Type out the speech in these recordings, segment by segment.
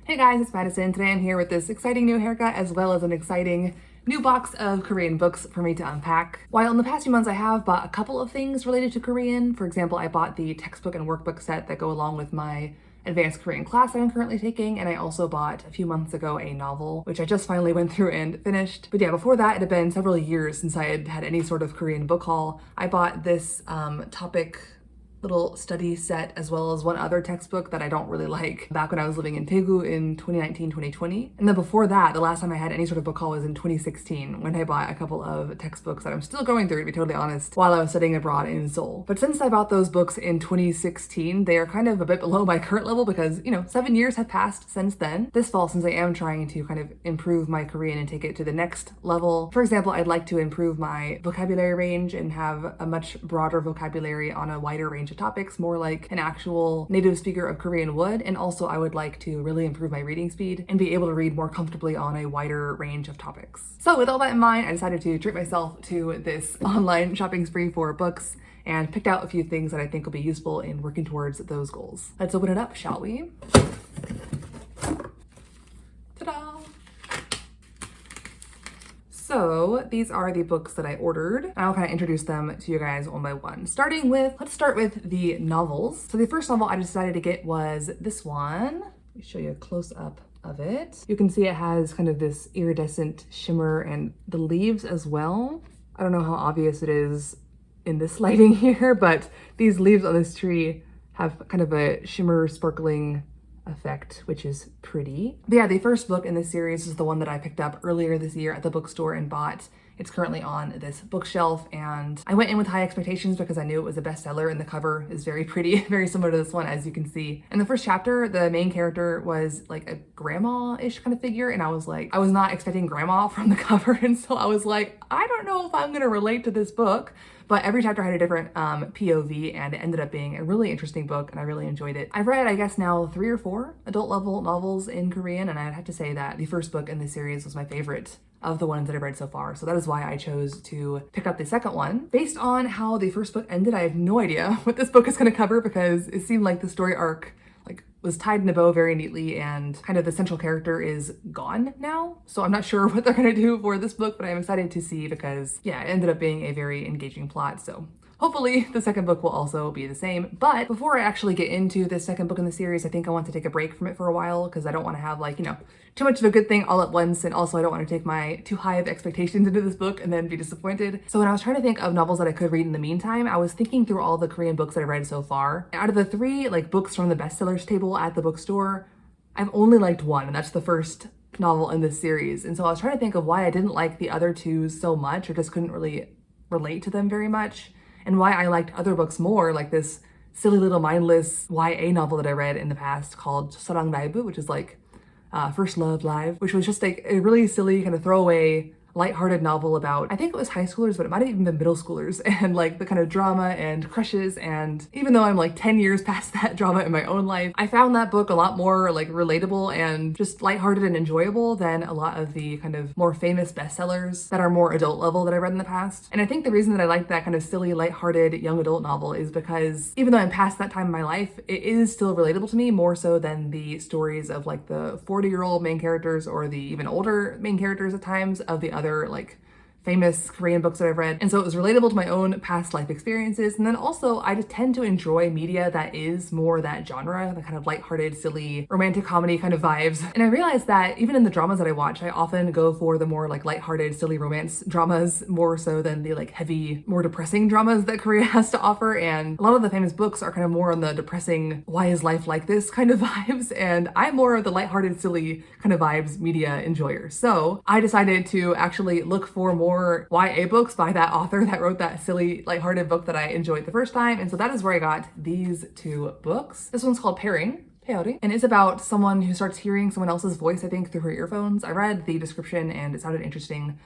Hey guys, it's Madison. Today I'm here with this exciting new haircut as well as an exciting new box of Korean books for me to unpack. While in the past few months I have bought a couple of things related to Korean. For example, I bought the textbook and workbook set that go along with my advanced Korean class that I'm currently taking, and I also bought a few months ago a novel, which I just finally went through and finished. But yeah, before that, it had been several years since I had had any sort of Korean book haul. I bought this topic little study set as well as one other textbook that I don't really like back when I was living in Daegu in 2019-2020. And then before that, the last time I had any sort of book haul was in 2016 when I bought a couple of textbooks that I'm still going through, to be totally honest, while I was studying abroad in Seoul. But since I bought those books in 2016, they are kind of a bit below my current level because, 7 years have passed since then. This fall, since I am trying to kind of improve my Korean and take it to the next level, for example, I'd like to improve my vocabulary range and have a much broader vocabulary on a wider range of topics, more like an actual native speaker of Korean would. And also I would like to really improve my reading speed and be able to read more comfortably on a wider range of topics. So with all that in mind, I decided to treat myself to this online shopping spree for books and picked out a few things that I think will be useful in working towards those goals. Let's open it up, shall we? Ta-da! So these are the books that I ordered. I'll kind of introduce them to you guys one by one. Let's start with the novels. So the first novel I decided to get was this one. Let me show you a close up of it. You can see it has kind of this iridescent shimmer and the leaves as well. I don't know how obvious it is in this lighting here, but these leaves on this tree have kind of a shimmer sparkling effect, which is pretty. But yeah, the first book in this series is the one that I picked up earlier this year at the bookstore and bought. It's currently on this bookshelf, and I went in with high expectations because I knew it was a bestseller, and the cover is very pretty, very similar to this one, as you can see. In the first chapter, the main character was like a grandma-ish kind of figure, and I was not expecting grandma from the cover, and so I was like, I don't know if I'm gonna relate to this book. But every chapter had a different POV, and it ended up being a really interesting book, and I really enjoyed it. I've read, I guess now, 3 or 4 adult level novels in Korean, and I'd have to say that the first book in the series was my favorite of the ones that I've read so far. So that is why I chose to pick up the second one. Based on how the first book ended, I have no idea what this book is gonna cover because it seemed like the story arc was tied in a bow very neatly, and kind of the central character is gone now. So I'm not sure what they're gonna do for this book, but I'm excited to see because yeah, it ended up being a very engaging plot. So hopefully the second book will also be the same. But before I actually get into the second book in the series, I think I want to take a break from it for a while because I don't want to have too much of a good thing all at once, and also I don't want to take my too high of expectations into this book and then be disappointed. So when I was trying to think of novels that I could read in the meantime, I was thinking through all the Korean books that I've read so far. Out of the 3 books from the bestsellers table at the bookstore, I've only liked one, and that's the first novel in this series. And so I was trying to think of why I didn't like the other 2 so much, or just couldn't really relate to them very much, and why I liked other books more, like this silly little mindless YA novel that I read in the past called Sarang Live, which is First Love Live, which was just a really silly kind of throwaway lighthearted novel about, I think it was high schoolers, but it might have even been middle schoolers, and the kind of drama and crushes. And even though I'm 10 years past that drama in my own life, I found that book a lot more relatable and just lighthearted and enjoyable than a lot of the kind of more famous bestsellers that are more adult level that I read in the past. And I think the reason that I like that kind of silly, lighthearted young adult novel is because even though I'm past that time in my life, it is still relatable to me more so than the stories of the 40-year-old main characters or the even older main characters at times of the other famous Korean books that I've read. And so it was relatable to my own past life experiences. And then also I just tend to enjoy media that is more that genre, the kind of lighthearted, silly, romantic comedy kind of vibes. And I realized that even in the dramas that I watch, I often go for the more lighthearted, silly romance dramas more so than the heavy, more depressing dramas that Korea has to offer. And a lot of the famous books are kind of more on the depressing, why is life like this kind of vibes. And I'm more of the lighthearted, silly kind of vibes media enjoyer. So I decided to actually look for more YA books by that author that wrote that silly, lighthearted book that I enjoyed the first time. And so that is where I got these 2 books. This one's called Pairing, and it's about someone who starts hearing someone else's voice, I think, through her earphones. I read the description and it sounded interesting.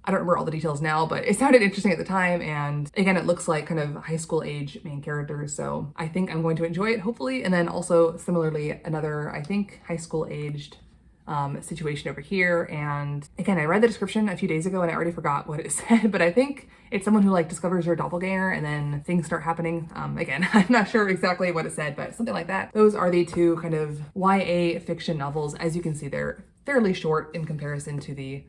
I don't remember all the details now, but it sounded interesting at the time. And again, it looks like kind of high school age main characters. So I think I'm going to enjoy it, hopefully. And then also similarly, another, I think, high school aged situation over here. And again, I read the description a few days ago and I already forgot what it said, but I think it's someone who like discovers their doppelganger and then things start happening. Again, I'm not sure exactly what it said, but something like that. Those are the two kind of YA fiction novels. As you can see, they're fairly short in comparison to the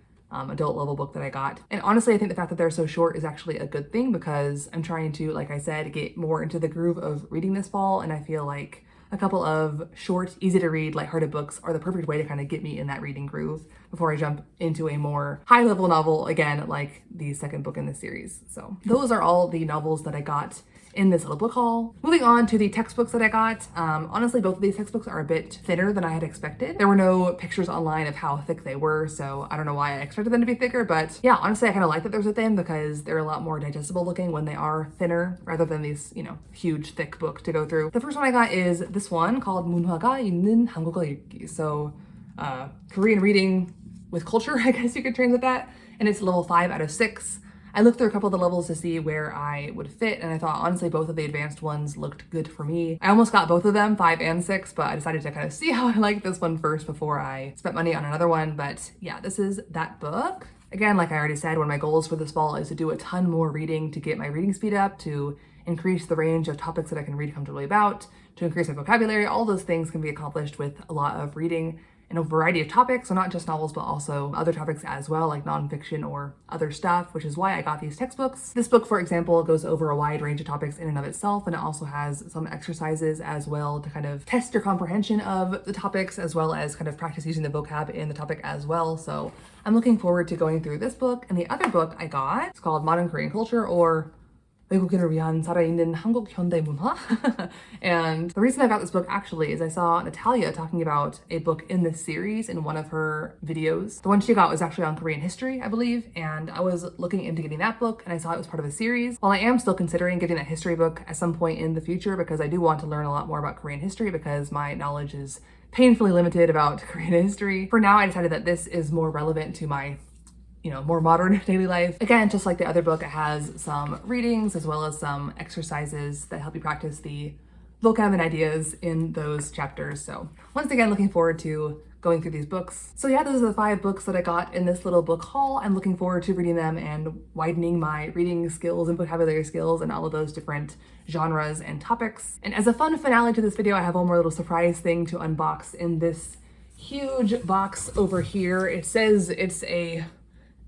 adult level book that I got. And honestly, I think the fact that they're so short is actually a good thing because I'm trying to, like I said, get more into the groove of reading this fall. And I feel like a couple of short, easy to read, lighthearted books are the perfect way to kind of get me in that reading groove before I jump into a more high level novel, again, like the second book in this series. So those are all the novels that I got in this little book haul. Moving on to the textbooks that I got. Honestly, both of these textbooks are a bit thinner than I had expected. There were no pictures online of how thick they were, so I don't know why I expected them to be thicker, but yeah, honestly, I kind of like that they're so thin because they're a lot more digestible looking when they are thinner rather than these, huge, thick book to go through. The first one I got is this one called 문화가 있는 한국어 읽기. So Korean reading with culture, I guess you could translate that. And it's level 5 out of 6. I looked through a couple of the levels to see where I would fit, and I thought honestly both of the advanced ones looked good for me. I almost got both of them, 5 and 6, but I decided to kind of see how I liked this one first before I spent money on another one. But yeah, this is that book. Again, like I already said, one of my goals for this fall is to do a ton more reading to get my reading speed up, to increase the range of topics that I can read comfortably about, to increase my vocabulary. All those things can be accomplished with a lot of reading in a variety of topics, so not just novels, but also other topics as well, like nonfiction or other stuff, which is why I got these textbooks. This book, for example, goes over a wide range of topics in and of itself, and it also has some exercises as well to kind of test your comprehension of the topics, as well as kind of practice using the vocab in the topic as well. So I'm looking forward to going through this book. And the other book I got, it's called Modern Korean Culture, or 외국인을 위한 살아있는 한국현대문화. And the reason I got this book actually is I saw Natalia talking about a book in this series in one of her videos. The one she got was actually on Korean history, I believe, and I was looking into getting that book and I saw it was part of a series. While I am still considering getting that history book at some point in the future because I do want to learn a lot more about Korean history because my knowledge is painfully limited about Korean history. For now, I decided that this is more relevant to my more modern daily life. Again, just like the other book, it has some readings as well as some exercises that help you practice the vocab and ideas in those chapters. So once again, looking forward to going through these books. So yeah, those are the 5 books that I got in this little book haul. I'm looking forward to reading them and widening my reading skills and vocabulary skills and all of those different genres and topics. And as a fun finale to this video, I have one more little surprise thing to unbox in this huge box over here. It says it's a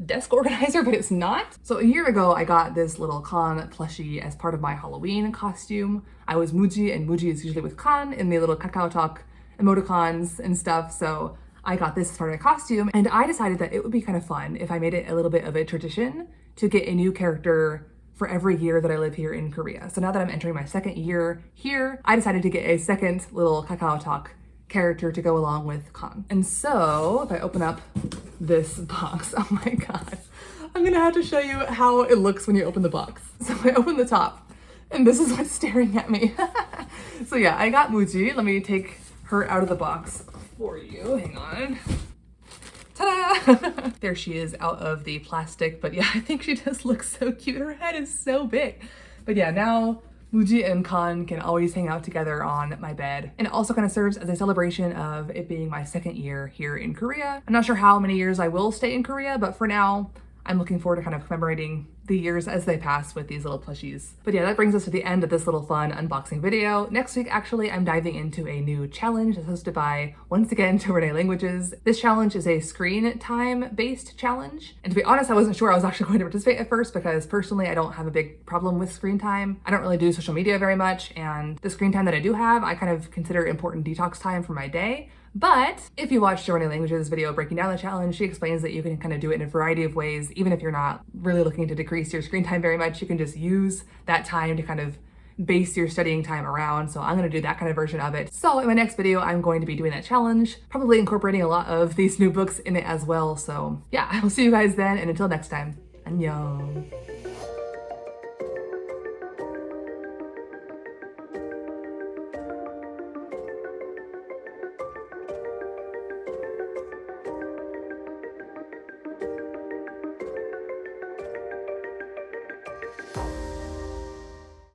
desk organizer, but it's not. So a year ago, I got this little Khan plushie as part of my Halloween costume. I was Muji, and Muji is usually with Khan in the little Kakao Talk emoticons and stuff. So I got this as part of my costume, and I decided that it would be kind of fun if I made it a little bit of a tradition to get a new character for every year that I live here in Korea. So now that I'm entering my 2nd year here, I decided to get a second little Kakao Talk character to go along with Khan. And so if I open up this box, oh my god, I'm gonna have to show you how it looks when you open the box. So I open the top and this is what's staring at me. So yeah, I got Muji. Let me take her out of the box for you. Hang on. Ta-da! There she is out of the plastic, but yeah, I think she just looks so cute. Her head is so big. But yeah, now Muji and Khan can always hang out together on my bed. And it also kind of serves as a celebration of it being my 2nd year here in Korea. I'm not sure how many years I will stay in Korea, but for now, I'm looking forward to kind of commemorating the years as they pass with these little plushies. But yeah, that brings us to the end of this little fun unboxing video. Next week, actually, I'm diving into a new challenge that's hosted by, once again, Renee Languages. This challenge is a screen time based challenge. And to be honest, I wasn't sure I was actually going to participate at first because personally, I don't have a big problem with screen time. I don't really do social media very much. And the screen time that I do have, I kind of consider important detox time for my day. But if you watched Renee Languages video breaking down the challenge, she explains that you can kind of do it in a variety of ways. Even if you're not really looking to decrease your screen time very much, you can just use that time to kind of base your studying time around. So I'm going to do that kind of version of it. So in my next video, I'm going to be doing that challenge, probably incorporating a lot of these new books in it as well. So yeah, I will see you guys then. And until next time, annyeong.